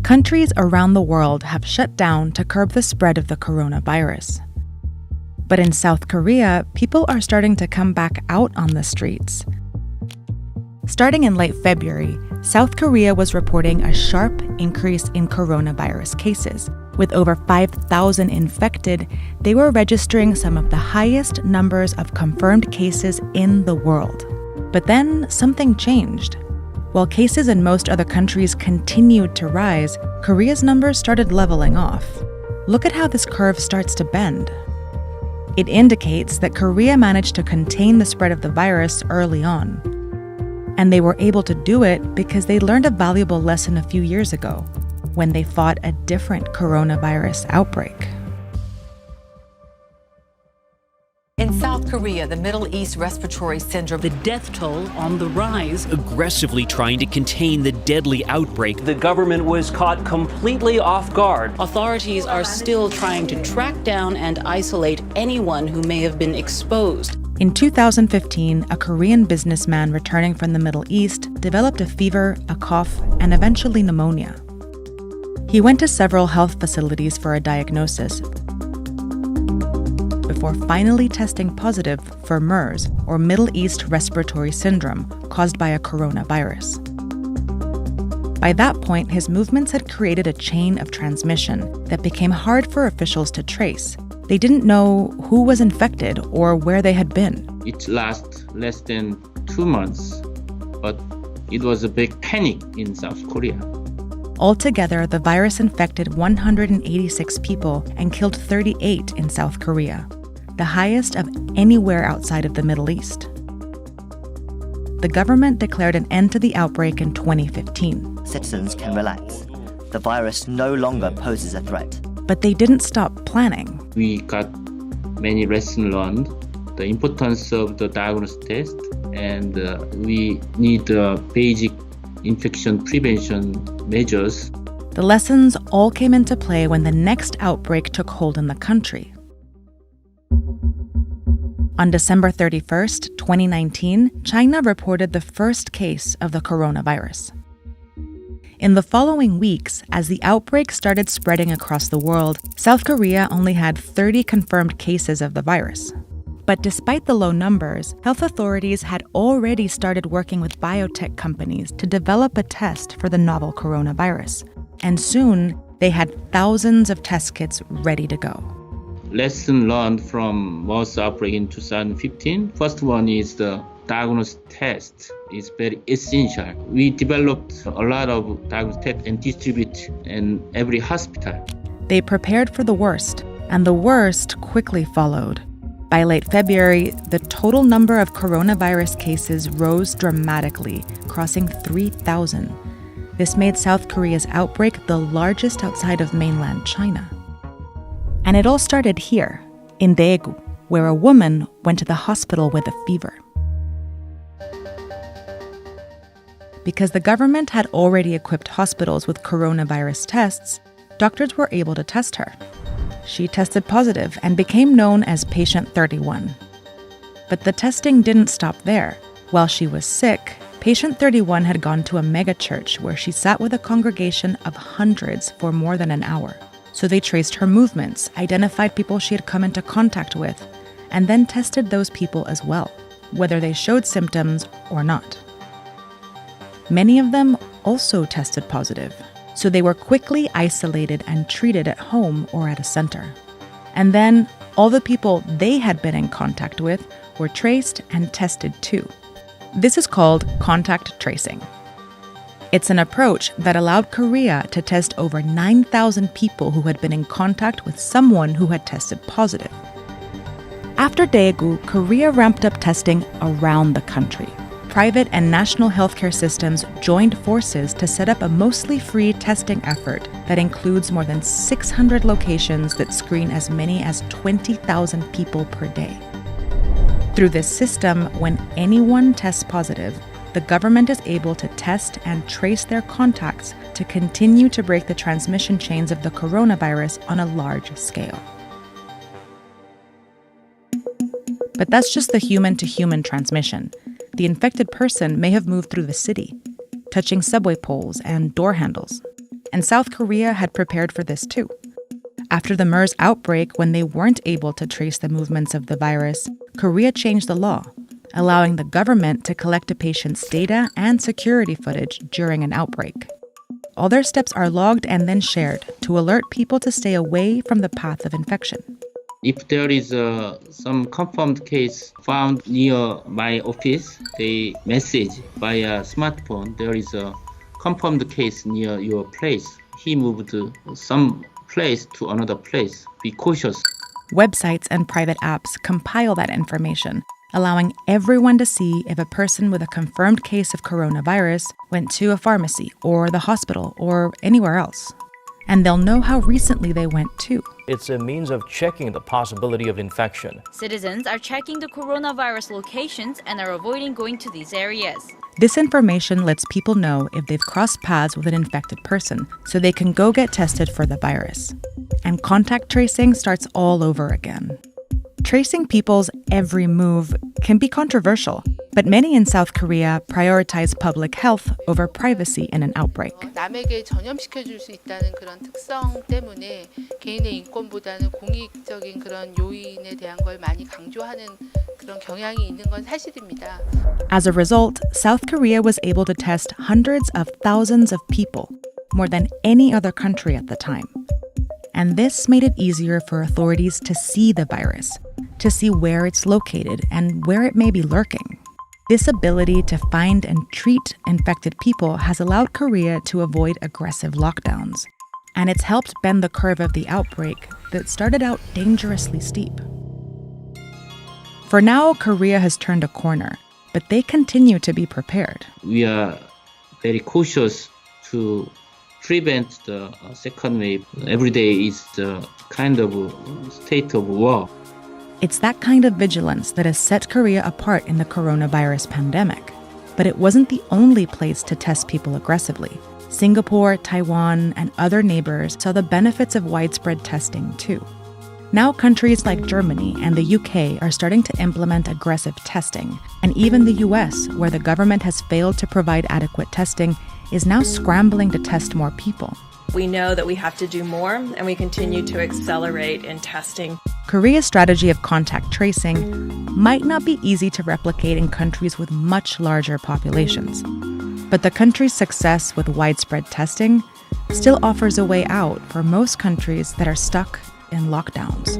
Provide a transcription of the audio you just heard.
Countries around the world have shut down to curb the spread of the coronavirus. But in South Korea, people are starting to come back out on the streets. Starting in late February, South Korea was reporting a sharp increase in coronavirus cases. With over 5,000 infected, they were registering some of the highest numbers of confirmed cases in the world. But then something changed. While cases in most other countries continued to rise, Korea's numbers started leveling off. Look at how this curve starts to bend. It indicates that Korea managed to contain the spread of the virus early on. And they were able to do it because they learned a valuable lesson a few years ago, when they fought a different coronavirus outbreak. In South Korea, the Middle East respiratory syndrome, the death toll on the rise, aggressively trying to contain the deadly outbreak. The government was caught completely off guard. Authorities are still trying to track down and isolate anyone who may have been exposed. In 2015, a Korean businessman returning from the Middle East developed a fever, a cough, and eventually pneumonia. He went to several health facilities for a diagnosis before finally testing positive for MERS, or Middle East Respiratory Syndrome, caused by a coronavirus. By that point, his movements had created a chain of transmission that became hard for officials to trace. They didn't know who was infected or where they had been. It lasted less than 2 months, but it was a big panic in South Korea. Altogether, the virus infected 186 people and killed 38 in South Korea, the highest of anywhere outside of the Middle East. The government declared an end to the outbreak in 2015. Citizens can relax. The virus no longer poses a threat. But they didn't stop planning. We got many lessons learned, the importance of the diagnosis test, and we need basic infection prevention measures. The lessons all came into play when the next outbreak took hold in the country. On December 31st, 2019, China reported the first case of the coronavirus. In the following weeks, as the outbreak started spreading across the world, South Korea only had 30 confirmed cases of the virus. But despite the low numbers, health authorities had already started working with biotech companies to develop a test for the novel coronavirus. And soon, they had thousands of test kits ready to go. Lesson learned from MERS outbreak in 2015. First one is the diagnosis test is very essential. We developed a lot of diagnosis tests and distribute in every hospital. They prepared for the worst, and the worst quickly followed. By late February, the total number of coronavirus cases rose dramatically, crossing 3,000. This made South Korea's outbreak the largest outside of mainland China. And it all started here, in Daegu, where a woman went to the hospital with a fever. Because the government had already equipped hospitals with coronavirus tests, doctors were able to test her. She tested positive and became known as Patient 31. But the testing didn't stop there. While she was sick, Patient 31 had gone to a megachurch where she sat with a congregation of hundreds for more than an hour. So they traced her movements, identified people she had come into contact with, and then tested those people as well, whether they showed symptoms or not. Many of them also tested positive, so they were quickly isolated and treated at home or at a center. And then all the people they had been in contact with were traced and tested too. This is called contact tracing. It's an approach that allowed Korea to test over 9,000 people who had been in contact with someone who had tested positive. After Daegu, Korea ramped up testing around the country. Private and national healthcare systems joined forces to set up a mostly free testing effort that includes more than 600 locations that screen as many as 20,000 people per day. Through this system, when anyone tests positive, the government is able to test and trace their contacts to continue to break the transmission chains of the coronavirus on a large scale. But that's just the human-to-human transmission. The infected person may have moved through the city, touching subway poles and door handles. and South Korea had prepared for this too. After the MERS outbreak, when they weren't able to trace the movements of the virus, Korea changed the law, allowing the government to collect a patient's data and security footage during an outbreak. All their steps are logged and then shared to alert people to stay away from the path of infection. If there is some confirmed case found near my office, they message via smartphone, there is a confirmed case near your place. He moved some place to another place. Be cautious. Websites and private apps compile that information, allowing everyone to see if a person with a confirmed case of coronavirus went to a pharmacy or the hospital or anywhere else. And they'll know how recently they went too. It's a means of checking the possibility of infection. Citizens are checking the coronavirus locations and are avoiding going to these areas. This information lets people know if they've crossed paths with an infected person so they can go get tested for the virus. And contact tracing starts all over again. Tracing people's every move can be controversial, but many in South Korea prioritize public health over privacy in an outbreak. 남에게 전염시켜줄 수 있다는 그런 특성 때문에 개인의 인권보다는 공익적인 그런 요인에 대한 걸 많이 강조하는 그런 경향이 있는 건 사실입니다. As a result, South Korea was able to test hundreds of thousands of people, more than any other country at the time. And this made it easier for authorities to see the virus, to see where it's located and where it may be lurking. This ability to find and treat infected people has allowed Korea to avoid aggressive lockdowns. And it's helped bend the curve of the outbreak that started out dangerously steep. For now, Korea has turned a corner, but they continue to be prepared. We are very cautious to prevent the second wave. Every day is the kind of state of war. It's that kind of vigilance that has set Korea apart in the coronavirus pandemic. But it wasn't the only place to test people aggressively. Singapore, Taiwan, and other neighbors saw the benefits of widespread testing too. Now countries like Germany and the UK are starting to implement aggressive testing, and even the US, where the government has failed to provide adequate testing, is now scrambling to test more people. We know that we have to do more, and we continue to accelerate in testing. Korea's strategy of contact tracing might not be easy to replicate in countries with much larger populations. But the country's success with widespread testing still offers a way out for most countries that are stuck in lockdowns.